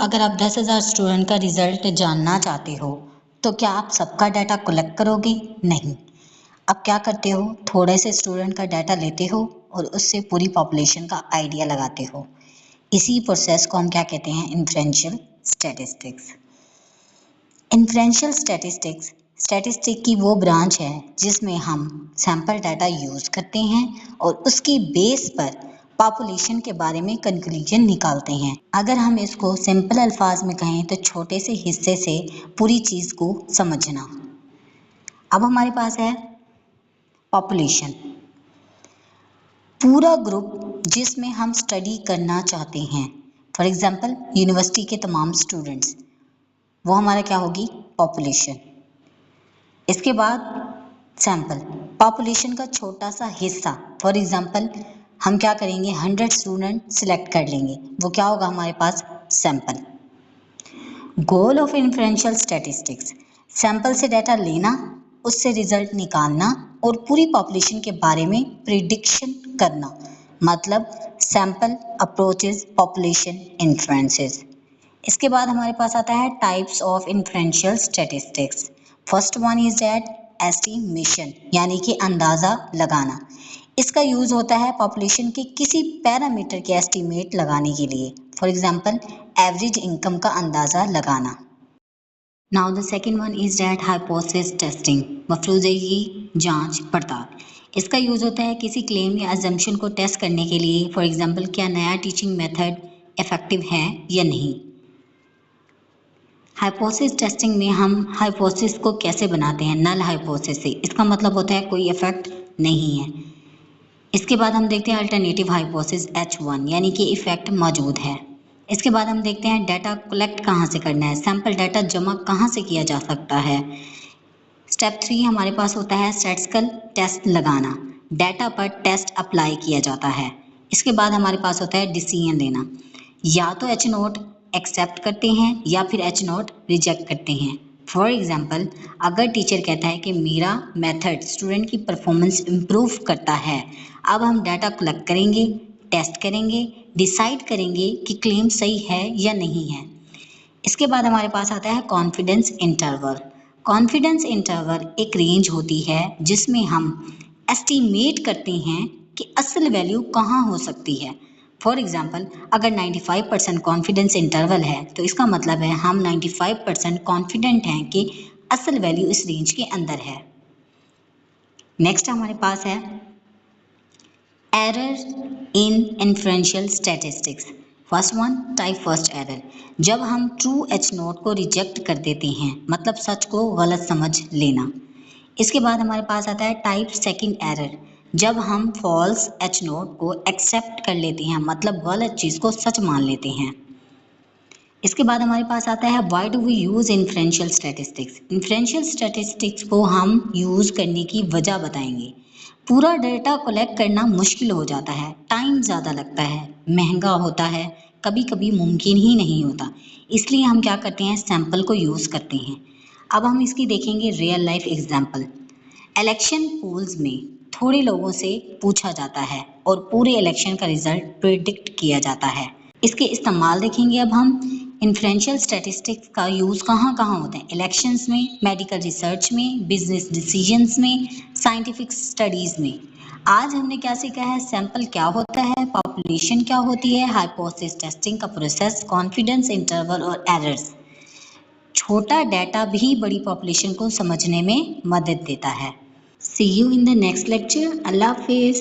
अगर आप 10,000 स्टूडेंट का रिजल्ट जानना चाहते हो तो क्या आप सबका डाटा कलेक्ट करोगे? नहीं। अब क्या करते हो, थोड़े से स्टूडेंट का डाटा लेते हो और उससे पूरी पॉपुलेशन का आइडिया लगाते हो। इसी प्रोसेस को हम क्या कहते हैं? Inferential statistics. Inferential statistics statistic की वो ब्रांच है जिसमें हम सैंपल डाटा यूज करते हैं और उसकी बेस पर पॉपुलेशन के बारे में कंक्लूजन निकालते हैं। अगर हम इसको सिंपल अल्फाज में कहें तो छोटे से हिस्से से पूरी चीज को समझना। अब हमारे पास है पॉपुलेशन, पूरा ग्रुप जिसमें हम स्टडी करना चाहते हैं। फॉर एग्जाम्पल यूनिवर्सिटी के तमाम स्टूडेंट्स, वो हमारा क्या होगी? पॉपुलेशन। इसके बाद सैंपल, पॉपुलेशन का छोटा सा हिस्सा। फॉर एग्जाम्पल हम क्या करेंगे? 100 स्टूडेंट सिलेक्ट कर लेंगे, वो क्या होगा हमारे पास? Sample. Goal of inferential statistics, sample से डाटा लेना, उससे रिजल्ट निकालना और पूरी पॉपुलेशन के बारे में प्रिडिक्शन करना। मतलब सैंपल अप्रोचेस पॉपुलेशन इन्फ्लुएंसेस। इसके बाद हमारे पास आता है types of inferential statistics. First one is that estimation, यानी कि अंदाज़ा लगाना। इसका यूज़ होता है पॉपुलेशन के किसी पैरामीटर के एस्टीमेट लगाने के लिए। फॉर एग्जांपल एवरेज इनकम का अंदाज़ा लगाना। Now the second one is that hypothesis testing, मफरूज़े की जांच पड़ताल। इसका यूज़ होता है किसी क्लेम या अजम्पशन को टेस्ट करने के लिए। फॉर एग्जांपल क्या नया टीचिंग मेथड इफेक्टिव है या नहीं। हाइपोथेसिस टेस्टिंग में हम हाइपोथेसिस को कैसे बनाते हैं? नल हाइपोथेसिस से, इसका मतलब होता है कोई इफेक्ट नहीं है। इसके बाद हम देखते हैं अल्टरनेटिव हाइपोथेसिस H1, यानी कि इफेक्ट मौजूद है। इसके बाद हम देखते हैं डाटा कलेक्ट कहाँ से करना है, सैंपल डाटा जमा कहाँ से किया जा सकता है। स्टेप 3 हमारे पास होता है स्टैटिस्टिकल टेस्ट लगाना, डाटा पर टेस्ट अप्लाई किया जाता है। इसके बाद हमारे पास होता है डिसीजन लेना, या तो H नोट एक्सेप्ट करते हैं या फिर H नोट रिजेक्ट करते हैं। फॉर एग्जाम्पल अगर टीचर कहता है कि मेरा मेथड स्टूडेंट की परफॉर्मेंस इम्प्रूव करता है, अब हम डाटा कलेक्ट करेंगे, टेस्ट करेंगे, डिसाइड करेंगे कि क्लेम सही है या नहीं है। इसके बाद हमारे पास आता है कॉन्फिडेंस इंटरवल। कॉन्फिडेंस इंटरवल एक रेंज होती है जिसमें हम एस्टीमेट करते हैं कि असल वैल्यू कहाँ हो सकती है। फॉर एग्जाम्पल अगर 95% कॉन्फिडेंस इंटरवल है तो इसका मतलब है हम 95% कॉन्फिडेंट हैं कि असल वैल्यू इस रेंज के अंदर है। नेक्स्ट हमारे पास है error in inferential statistics. First one type first error, जब हम ट्रू H नोट को रिजेक्ट कर देते हैं, मतलब सच को गलत समझ लेना। इसके बाद हमारे पास आता है टाइप सेकंड एरर, जब हम फॉल्स H नोट को एक्सेप्ट कर लेते हैं, मतलब गलत चीज़ को सच मान लेते हैं। इसके बाद हमारे पास आता है why do we use inferential statistics. Inferential statistics को हम यूज़ करने की वजह बताएंगे। पूरा डेटा कलेक्ट करना मुश्किल हो जाता है, टाइम ज़्यादा लगता है, महंगा होता है, कभी कभी मुमकिन ही नहीं होता। इसलिए हम क्या करते हैं? सैंपल को यूज़ करते हैं। अब हम इसकी देखेंगे real life example. Election polls में थोड़े लोगों से पूछा जाता है और पूरे इलेक्शन का रिजल्ट प्रिडिक्ट किया जाता है। इसके इस्तेमाल देखेंगे अब हम। इन्फ्रेंशियल स्टैटिस्टिक्स का यूज़ कहाँ कहाँ होता है? इलेक्शंस में, मेडिकल रिसर्च में, बिजनेस डिसीजंस में, साइंटिफिक स्टडीज़ में। आज हमने क्या सीखा है? सैंपल क्या होता है, पॉपुलेशन क्या होती है, हाइपोथेसिस टेस्टिंग का प्रोसेस, कॉन्फिडेंस इंटरवल और एरर्स। छोटा डाटा भी बड़ी पॉपुलेशन को समझने में मदद देता है। See you in the next lecture. Allah Hafiz.